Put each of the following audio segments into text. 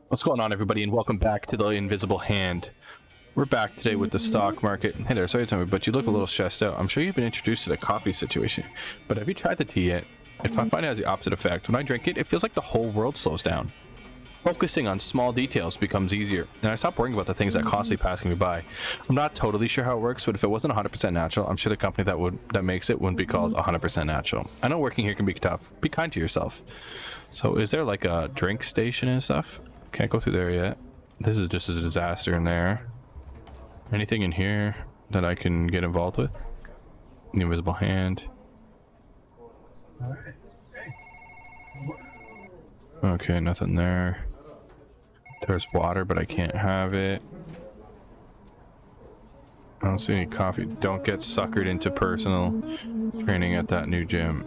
What's going on, everybody, and welcome back to the Invisible Hand. We're back today with the stock market. Hey there, sorry to tell me, but you look a little stressed out. I'm sure you've been introduced to the coffee situation, but have you tried the tea yet? If I find it has the opposite effect. When I drink it, it feels like the whole world slows down. Focusing on small details becomes easier, and I stop worrying about the things that constantly passing me by. I'm not totally sure how it works, but if it wasn't 100% natural, I'm sure the company that makes it wouldn't be called 100% natural. I know working here can be tough. Be kind to yourself. So is there like a drink station and stuff? Can't go through there yet. This is just a disaster in there. Anything in here that I can get involved with? The Invisible Hand. Okay, nothing there. There's water, but I can't have it. I don't see any coffee. Don't get suckered into personal training at that new gym.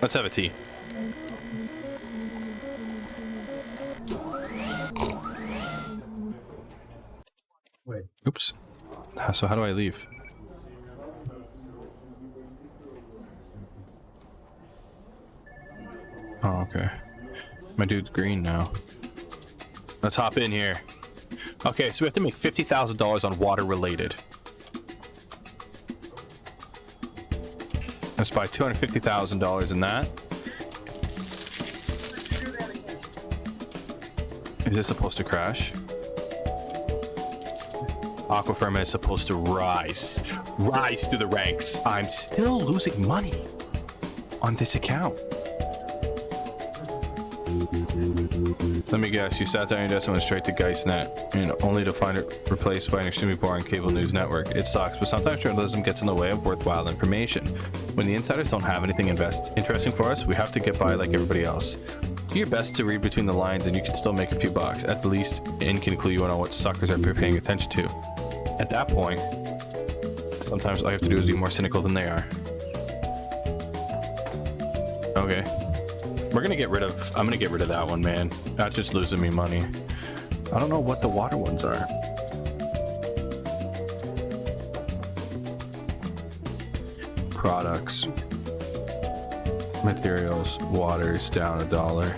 Let's have a tea. Wait. Oops. So how do I leave? Oh, okay. My dude's green now. Let's hop in here. Okay, so we have to make $50,000 on water related. Let's buy $250,000 in that. Is this supposed to crash? Aquafirma is supposed to rise through the ranks. I'm still losing money on this account. Let me guess, you sat down your desk and went straight to GeistNet, and only to find it replaced by an extremely boring cable news network. It sucks, but sometimes journalism gets in the way of worthwhile information. When the insiders don't have anything interesting for us, we have to get by like everybody else. Do your best to read between the lines and you can still make a few bucks. At the least, ink can clue you in on what suckers are paying attention to. At that point, sometimes all you have to do is be more cynical than they are. Okay. I'm gonna get rid of that one, man. That's just losing me money. I don't know what the water ones are. Products. Materials. Water's down $1.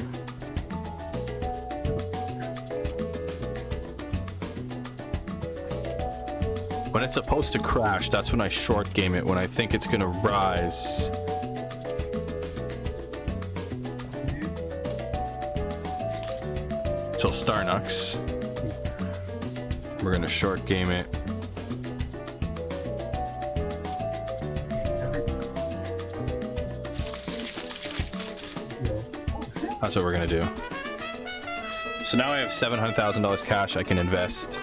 When it's supposed to crash, that's when I short game it. When I think it's gonna rise. So Starnux, we're gonna short game it. That's what we're gonna do. So now I have $700,000 cash I can invest.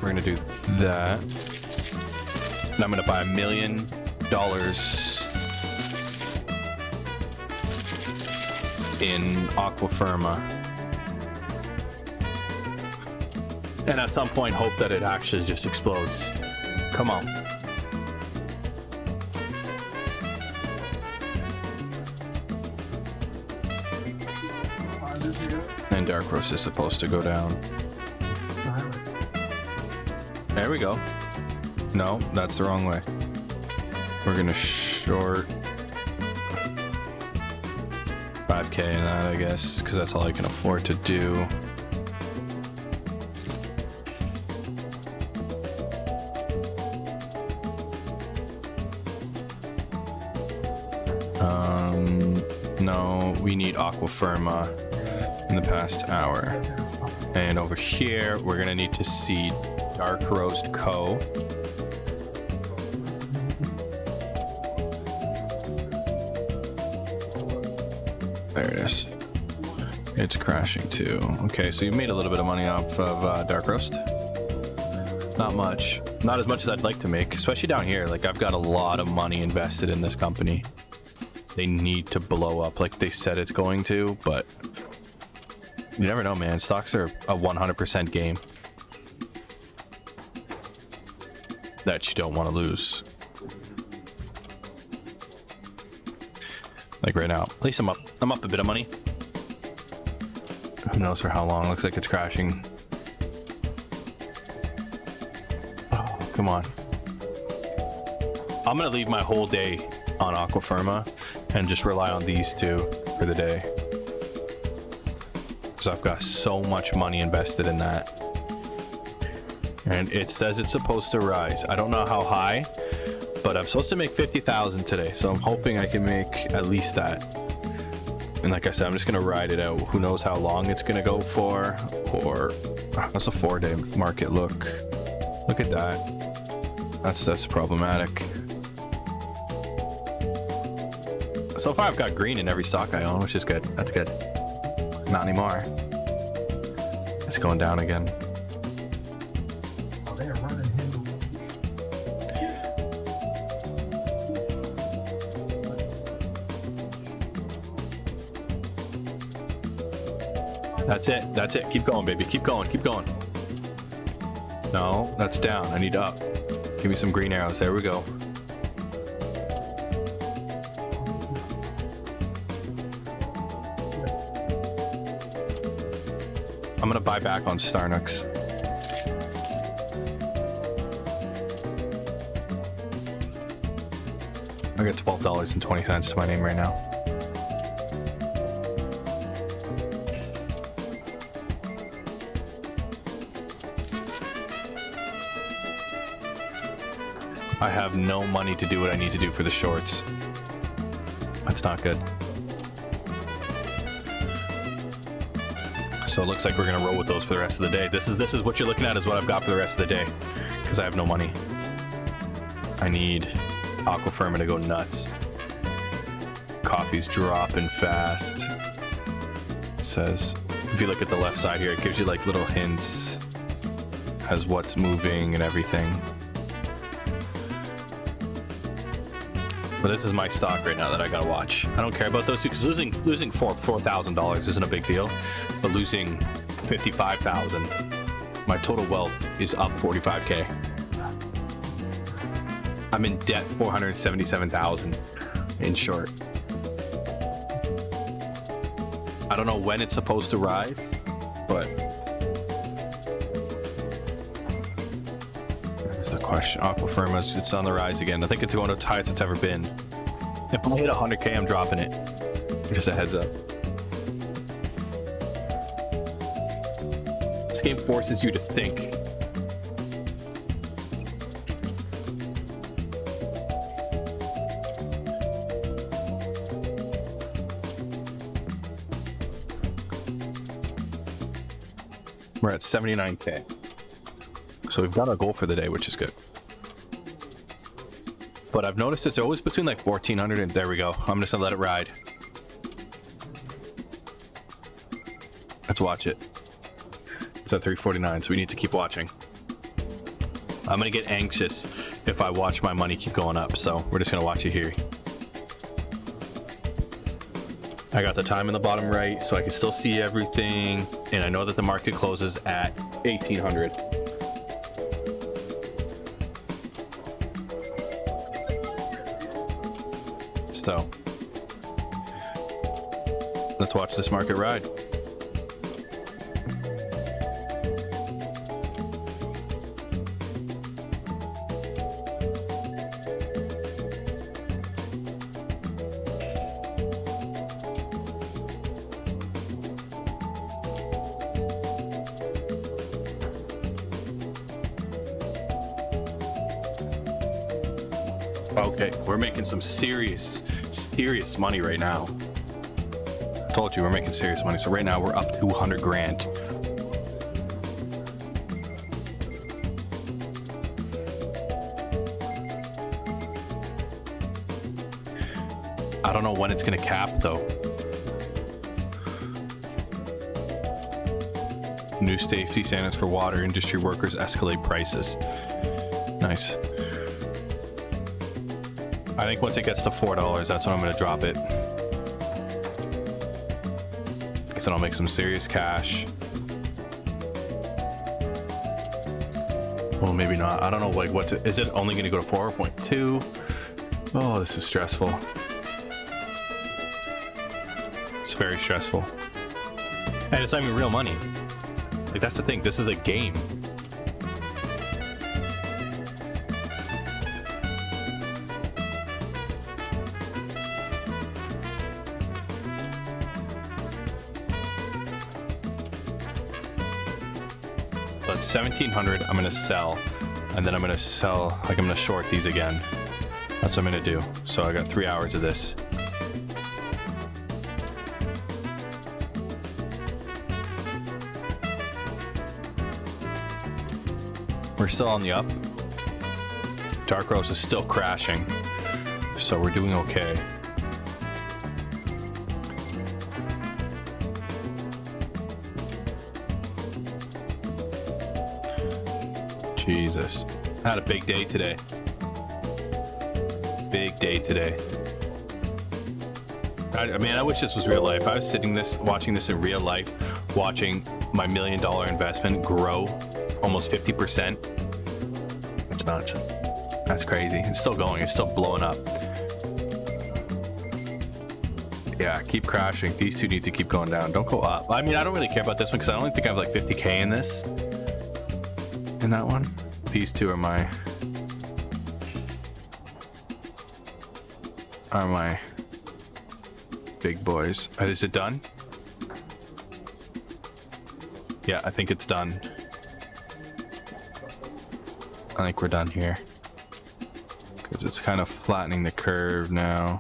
We're gonna do that. And I'm gonna buy $1 million in Aquafirma, and at some point hope that it actually just explodes. Come on. And Dark Roast is supposed to go down. There we go. No, that's the wrong way. We're gonna short 5K in that, I guess, because that's all I can afford to do. No, we need Aquafirma in the past hour. And over here, we're gonna need to see Dark Roast Co. There it is. It's crashing too. Okay, so you made a little bit of money off of Dark Roast. Not much. Not as much as I'd like to make, especially down here. Like, I've got a lot of money invested in this company. They need to blow up like they said it's going to, but you never know, man. Stocks are a 100% game that you don't want to lose. Like right now. At least I'm up a bit of money. Who knows for how long? Looks like it's crashing. Oh, come on. I'm gonna leave my whole day on Aquafirma and just rely on these two for the day. Because I've got so much money invested in that. And it says it's supposed to rise. I don't know how high, but I'm supposed to make 50,000 today. So I'm hoping I can make at least that. And like I said, I'm just gonna ride it out. Who knows how long it's gonna go for, or how's a 4-day market look? Look at that. That's problematic. So far I've got green in every stock I own, which is good. That's good. Not anymore. It's going down again. Oh, they are running him. That's it. That's it. Keep going, baby. Keep going. Keep going. No, that's down. I need up. Give me some green arrows. There we go. I'm gonna buy back on Starnux. I got $12.20 to my name right now. I have no money to do what I need to do for the shorts. That's not good. So it looks like we're gonna roll with those for the rest of the day. This is what you're looking at is what I've got for the rest of the day, because I have no money. I need Aquafirma to go nuts. Coffee's dropping fast. It says, if you look at the left side here, it gives you like little hints as what's moving and everything. But this is my stock right now that I gotta watch. I don't care about those two, because losing $4,000 isn't a big deal, but losing $55,000, my total wealth is up 45K. I'm in debt 477,000 in short. I don't know when it's supposed to rise, but that's the question. Aquafirma, it's on the rise again. I think it's going as high as it's ever been. If I hit 100K, I'm dropping it. Just a heads up. This game forces you to think. We're at 79K. So we've got our goal for the day, which is good. But I've noticed it's always between like 1,400 and there we go. I'm just gonna let it ride. Let's watch it. It's at 349, so we need to keep watching. I'm gonna get anxious if I watch my money keep going up, so we're just gonna watch it here. I got the time in the bottom right, so I can still see everything, and I know that the market closes at 1,800. So let's watch this market ride. Okay, we're making some serious money right now. I told you we're making serious money. So right now we're up 200 grand. I don't know when it's gonna cap though. New safety standards for water industry workers escalate prices. Nice. I think once it gets to $4, that's when I'm going to drop it. Guess then I'll make some serious cash. Well, maybe not. I don't know, like, is it only going to go to 4.2? Oh, this is stressful. It's very stressful. And it's not even real money. Like, that's the thing. This is a game. So that's 1700. I'm gonna sell, and then I'm gonna sell, like I'm gonna short these again. That's what I'm gonna do. So I got 3 hours of this. We're still on the up. Dark Rose is still crashing, so we're doing okay. Jesus. I had a big day today. Big day today. I mean, I wish this was real life. I was watching this in real life, watching my $1 million investment grow almost 50%. That's nuts. That's crazy. It's still going. It's still blowing up. Yeah, keep crashing. These two need to keep going down. Don't go up. I mean, I don't really care about this one because I only think I have like 50K in this. In that one. These two are my big boys. Is it done? Yeah, I think it's done. I think we're done here. Because it's kind of flattening the curve now.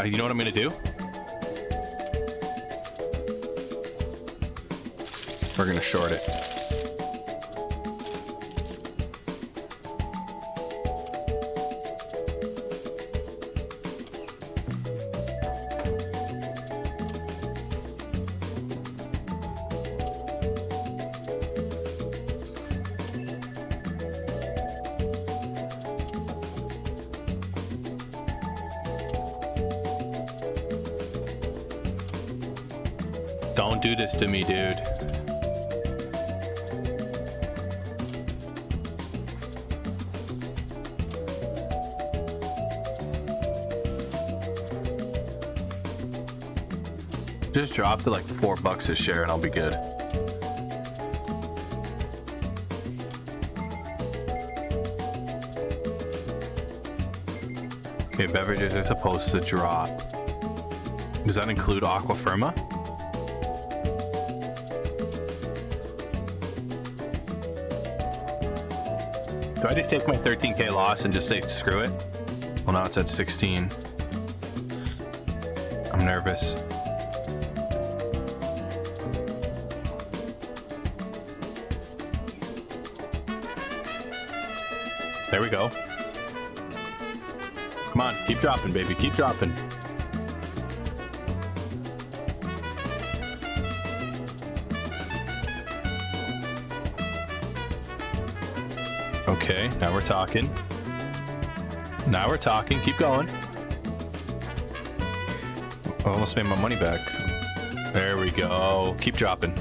You know what I'm gonna do? We're gonna short it. Don't do this to me, dude. Just drop to like $4 a share and I'll be good. Okay, beverages are supposed to drop. Does that include Aqua Firma? Do I just take my 13K loss and just say screw it? Well, now it's at 16. I'm nervous. There we go. Come on, keep dropping, baby. Keep dropping. Okay, now we're talking. Now we're talking. Keep going. I almost made my money back. There we go. Keep dropping.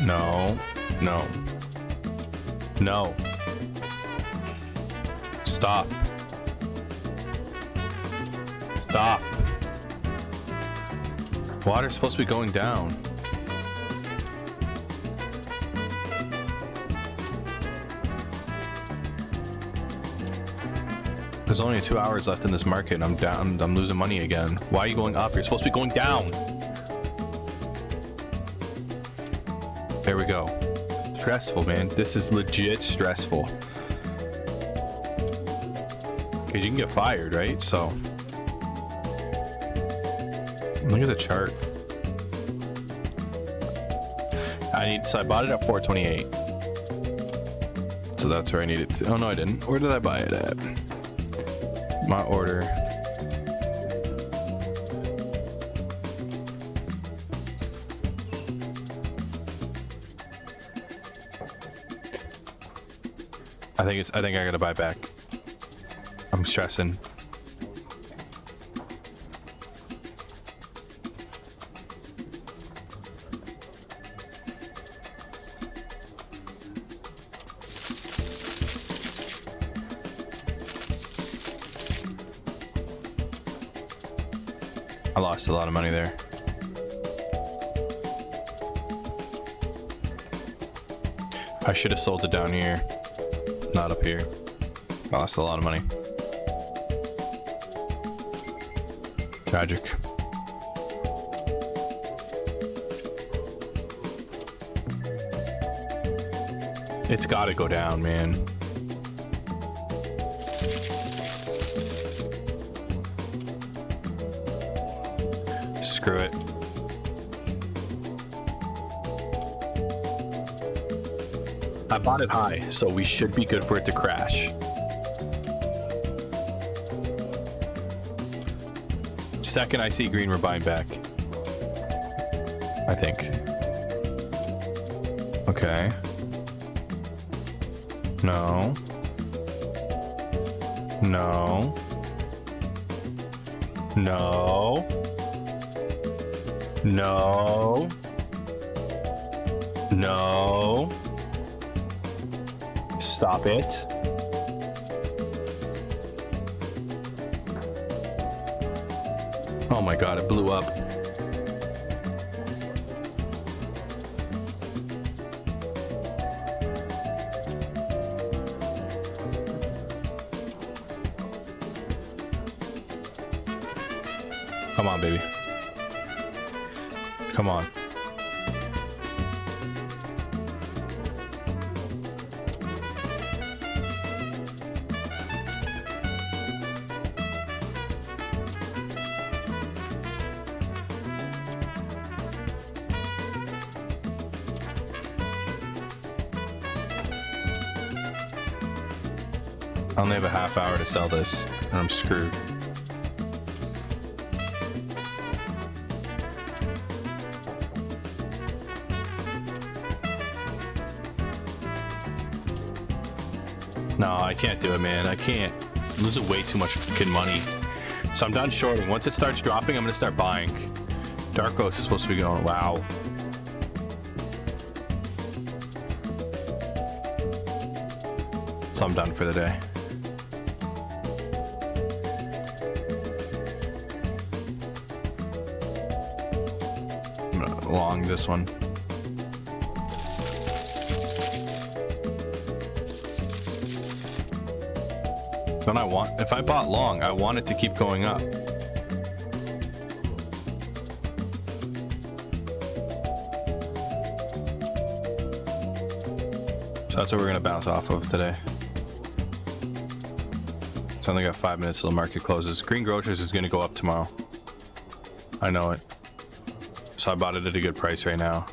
No. No. No. Stop. Stop. Water's supposed to be going down. There's only 2 hours left in this market and I'm down. I'm losing money again. Why are you going up? You're supposed to be going down. There we go. Stressful, man. This is legit stressful. Because you can get fired, right? So look at the chart. So I bought it at 428. So that's where I needed to. Oh no, I didn't. Where did I buy it at? My order. I think I gotta buy back. I'm stressing. I lost a lot of money there. I should have sold it down here. Not up here. I lost a lot of money. Tragic. It's gotta go down, man. Screw it. I bought it high, so we should be good for it to crash. Second I see green, we're buying back. I think. Okay. No. No. No. No. No. Stop it. Oh my god, it blew up. Come on, baby. Come on. I only have a half hour to sell this, and I'm screwed. No, I can't do it, man. I can't. I'm losing way too much fucking money. So I'm done shorting. Once it starts dropping, I'm gonna start buying. Dark Ghost is supposed to be going. Wow. So I'm done for the day. I'm gonna long this one. Then if I bought long, I want it to keep going up. So that's what we're gonna bounce off of today. It's only got 5 minutes till the market closes. Green Grocers is gonna go up tomorrow. I know it. So I bought it at a good price right now.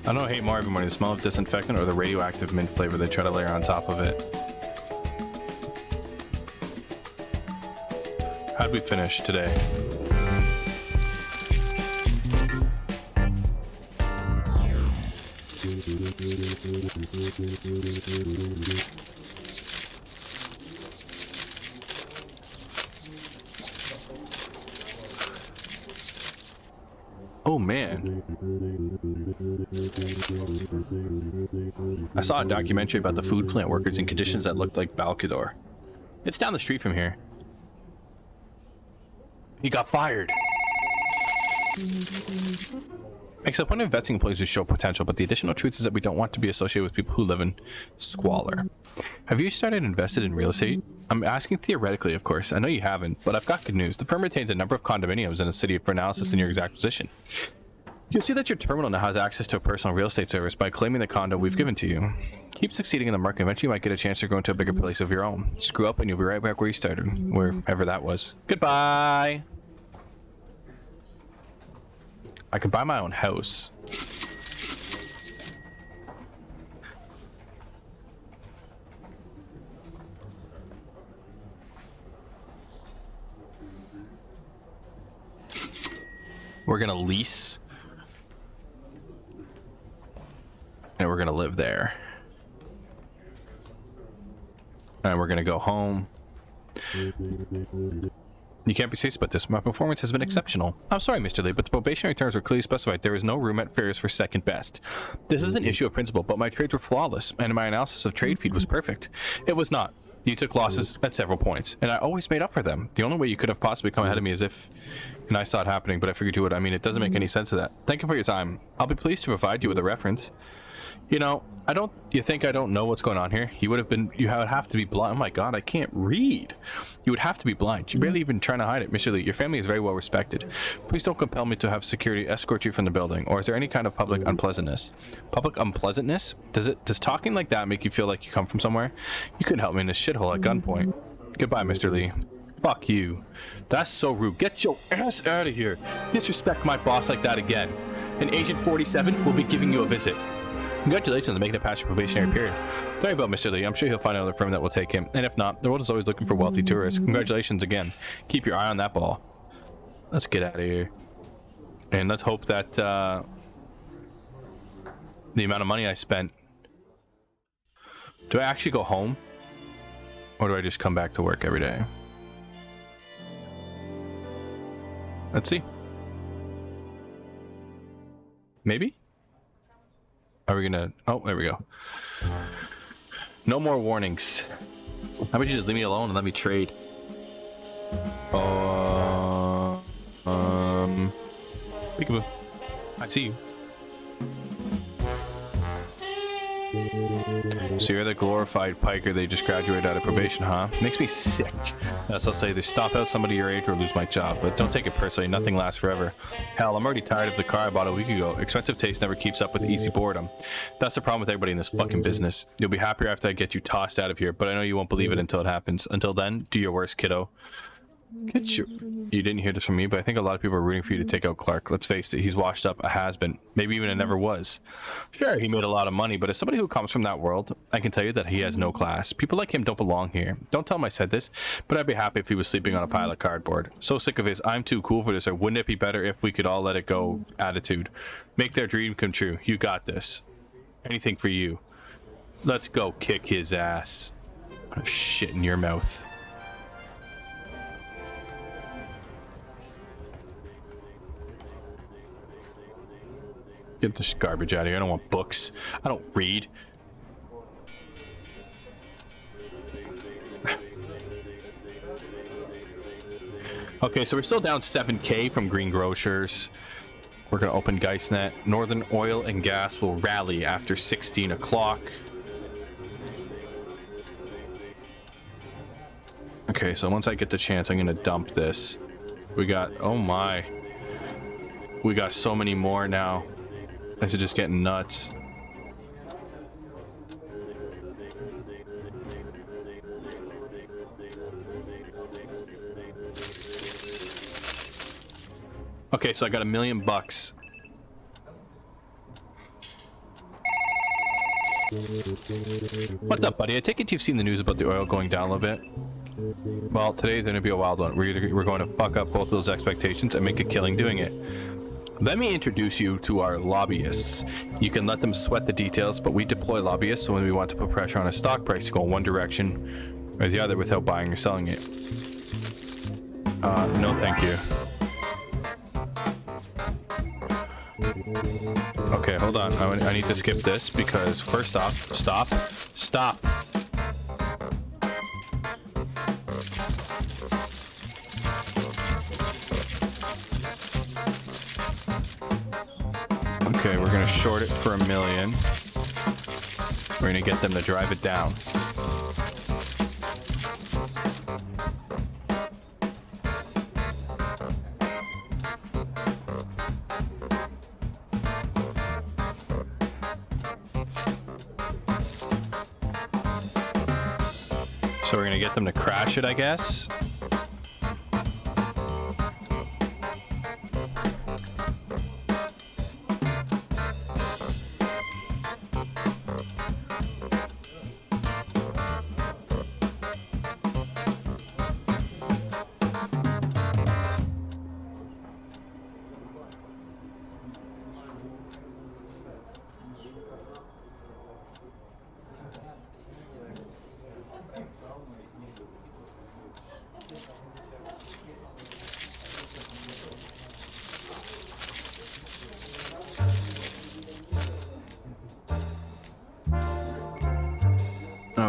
I don't hate more every morning. The smell of disinfectant or the radioactive mint flavor they try to layer on top of it. How'd we finish today? Oh man. I saw a documentary about the food plant workers in conditions that looked like Balcador. It's down the street from here. He got fired. Makes a point of investing in places who show potential, but the additional truth is that we don't want to be associated with people who live in squalor. Have you started invested in real estate? I'm asking theoretically, of course. I know you haven't, but I've got good news. The firm retains a number of condominiums in a city for analysis in your exact position. You'll see that your terminal now has access to a personal real estate service by claiming the condo we've given to you. Keep succeeding in the market. Eventually you might get a chance to go into a bigger place of your own. Screw up and you'll be right back where you started, wherever that was. Goodbye! I could buy my own house. We're gonna lease. And we're gonna live there. And we're gonna go home. You can't be serious about this. My performance has been exceptional. I'm sorry, Mr. Lee, but the probationary terms were clearly specified. There is no room at FERIOS for second best. This is an issue of principle, but my trades were flawless, and my analysis of trade feed was perfect. It was not. You took losses at several points, and I always made up for them. The only way you could have possibly come ahead of me is if and I saw it happening, but I figured you would. I mean, it doesn't make any sense of that. Thank you for your time. I'll be pleased to provide you with a reference. You know, you think I don't know what's going on here? You would have to be blind. Oh my god, I can't read. You would have to be blind. You're barely even trying to hide it. Mr. Lee, your family is very well respected. Please don't compel me to have security escort you from the building, or is there any kind of public unpleasantness? Public unpleasantness? Does talking like that make you feel like you come from somewhere? You couldn't help me in this shithole at gunpoint. Goodbye, Mr. Lee. Fuck you. That's so rude. Get your ass out of here. Disrespect my boss like that again. And Agent 47 will be giving you a visit. Congratulations on making it past your probationary period. Sorry about Mr. Lee. I'm sure he'll find another firm that will take him. And if not, the world is always looking for wealthy tourists. Congratulations again. Keep your eye on that ball. Let's get out of here. And let's hope that the amount of money I spent... Do I actually go home? Or do I just come back to work every day? Let's see. Maybe? Are we gonna... Oh, there we go. No more warnings. How about you just leave me alone and let me trade? Peekaboo. I see you. So you're the glorified piker they just graduated out of probation, huh? Makes me sick. As I'll say, either stop out somebody your age or lose my job, but don't take it personally, nothing lasts forever. Hell, I'm already tired of the car I bought a week ago. Expensive taste never keeps up with easy boredom. That's the problem with everybody in this fucking business. You'll be happier after I get you tossed out of here, but I know you won't believe it until it happens. Until then, do your worst, kiddo. You didn't hear this from me, but I think a lot of people are rooting for you to take out Clark. Let's face it, he's washed up, a has-been. Maybe even a never was. Sure, he made a lot of money, but as somebody who comes from that world, I can tell you that he has no class. People like him don't belong here. Don't tell him I said this, but I'd be happy if he was sleeping on a pile of cardboard. So sick of his "I'm too cool for this," or "wouldn't it be better if we could all let it go" attitude. Make their dream come true. You got this. Anything for you. Let's go kick his ass. Oh, shit in your mouth. Get this garbage out of here. I don't want books. I don't read. Okay, so we're still down 7K from Green Grocers. We're going to open Geistnet. Northern Oil and Gas will rally after 16 o'clock. Okay, so once I get the chance, I'm going to dump this. We got... Oh my. We got so many more now. This is just getting nuts. Okay, so I got $1 million. What's up, buddy? I take it you've seen the news about the oil going down a little bit. Well, today's going to be a wild one. We're going to fuck up both of those expectations and make a killing doing it. Let me introduce you to our lobbyists. You can let them sweat the details, but we deploy lobbyists when we want to put pressure on a stock price to go in one direction or the other without buying or selling it. No thank you. Okay, hold on. I need to skip this because first off, stop. Okay, we're gonna short it for $1 million. We're gonna get them to drive it down. So we're gonna get them to crash it, I guess.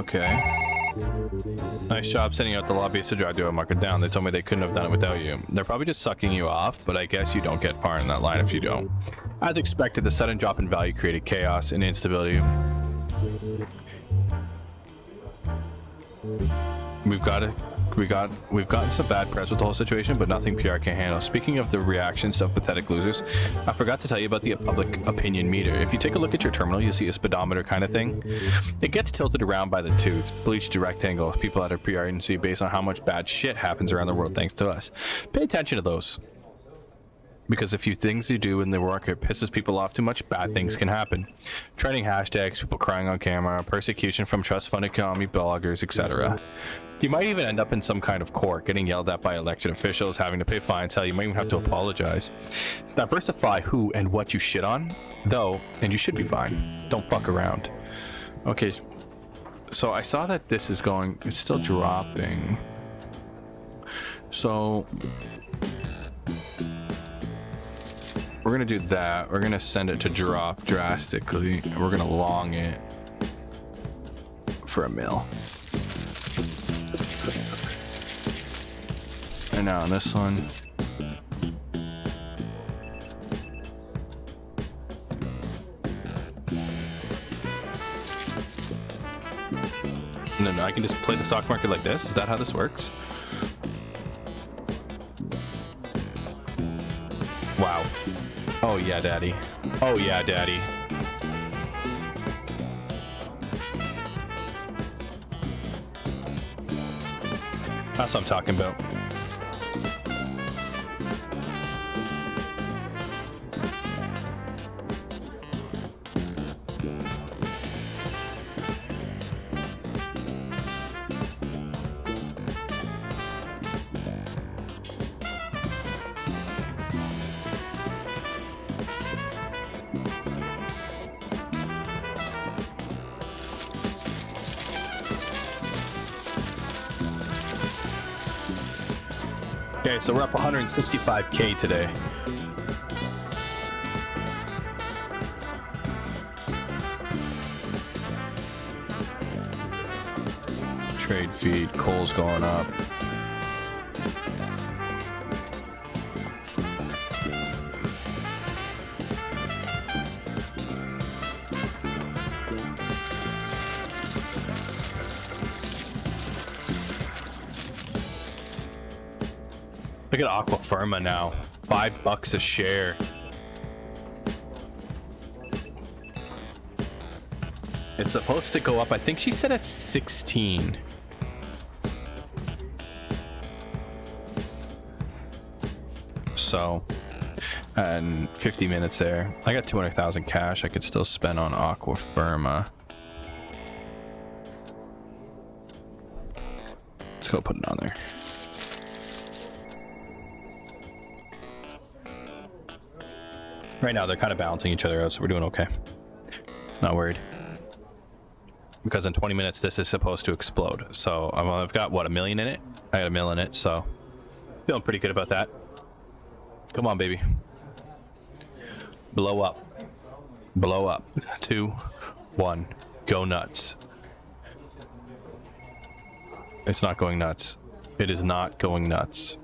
Okay. Nice job sending out the lobbyists to drive the oil market down. They told me they couldn't have done it without you. They're probably just sucking you off, but I guess you don't get far in that line if you don't. As expected, the sudden drop in value created chaos and instability. We've gotten some bad press with the whole situation, but nothing PR can handle. Speaking of the reactions of pathetic losers, I forgot to tell you about the public opinion meter. If you take a look at your terminal, you'll see a speedometer kind of thing. It gets tilted around by the tooth, bleached rectangle of people at a PR agency based on how much bad shit happens around the world thanks to us. Pay attention to those. Because a few things you do in the market pisses people off too much, bad things can happen. Trending hashtags, people crying on camera, persecution from trust fund economy bloggers, etc. You might even end up in some kind of court, getting yelled at by elected officials, having to pay fines. Hell, you might even have to apologize. Diversify who and what you shit on, though, and you should be fine. Don't fuck around. Okay, so I saw that this is going, it's still dropping. So we're gonna do that. We're gonna send it to drop drastically, and we're gonna long it for a mil. And now on this one, no, I can just play the stock market like this. Is that how this works? Wow. Oh yeah, daddy. Oh yeah, daddy. That's what I'm talking about. Okay, so we're up 165K today. Trade feed, coal's going up. Look at Aqua Firma now, $5 a share. It's supposed to go up. I think she said at 16. So, and 50 minutes there. I got 200,000 cash I could still spend on Aqua Firma. Let's go put it on there. Right now, they're kind of balancing each other out, so we're doing okay. Not worried. Because in 20 minutes, this is supposed to explode. So I've got, what, 1 million in it? I got 1 mil in it, so feeling pretty good about that. Come on, baby. Blow up. Blow up. 2, 1. Go nuts. It's not going nuts. It is not going nuts.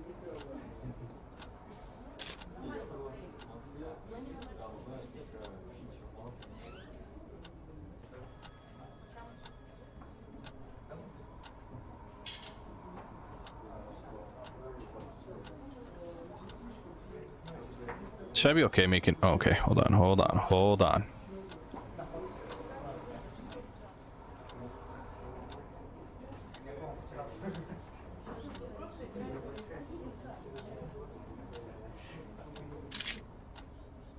Should I be okay making... Oh, okay, hold on.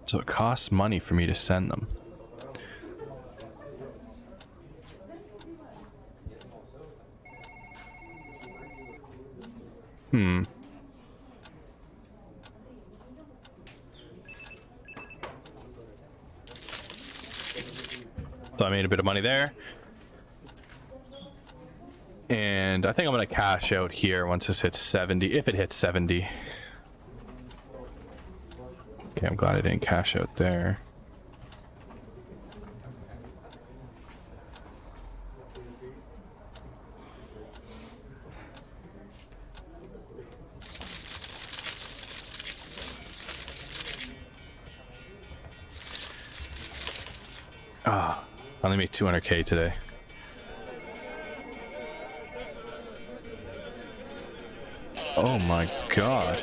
So it costs money for me to send them. So I made a bit of money there. And I think I'm going to cash out here once this hits 70, if it hits 70. Okay, I'm glad I didn't cash out there. Ah, I only made 200k today. Oh my god.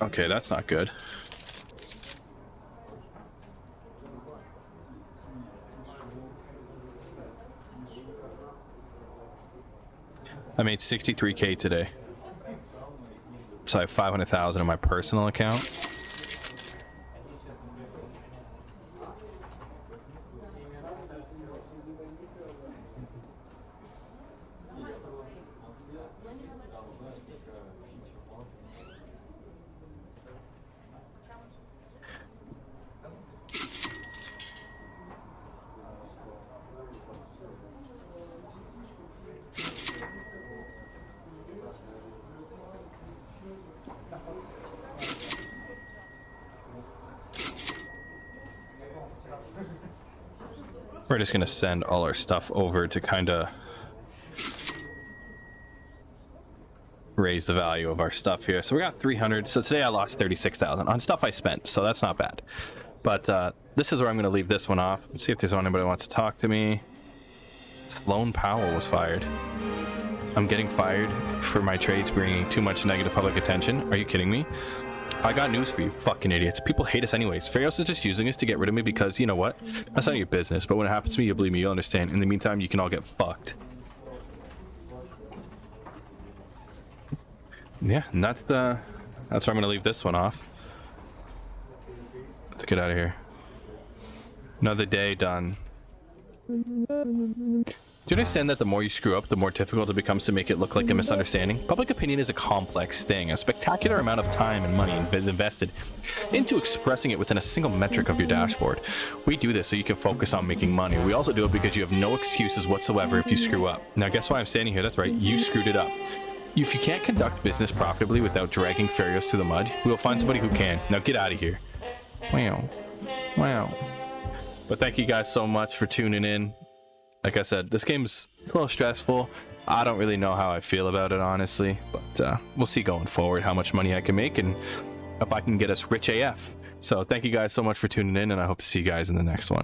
Okay, that's not good. I made 63k today. So I have 500,000 in my personal account. We're just gonna send all our stuff over to kind of raise the value of our stuff here. So we got 300. So today I lost 36,000 on stuff I spent. So that's not bad. But this is where I'm gonna leave this one off. Let's see if there's anybody who wants to talk to me. Sloan Powell was fired. I'm getting fired for my trades bringing too much negative public attention. Are you kidding me? I got news for you, fucking idiots. People hate us anyways. FERIOS is just using us to get rid of me because, you know what? That's not your business. But when it happens to me, you'll believe me, you'll understand. In the meantime, you can all get fucked. Yeah, and that's where I'm gonna leave this one off. Let's get out of here. Another day done. Do you understand that the more you screw up, the more difficult it becomes to make it look like a misunderstanding? Public opinion is a complex thing. A spectacular amount of time and money is invested into expressing it within a single metric of your dashboard. We do this so you can focus on making money. We also do it because you have no excuses whatsoever if you screw up. Now guess why I'm standing here? That's right, you screwed it up. If you can't conduct business profitably without dragging FERIOS through the mud, we'll find somebody who can. Now get out of here. Wow. Wow. But thank you guys so much for tuning in. Like I said, this game's a little stressful. I don't really know how I feel about it, honestly. But we'll see going forward how much money I can make and if I can get us rich AF. So thank you guys so much for tuning in, and I hope to see you guys in the next one.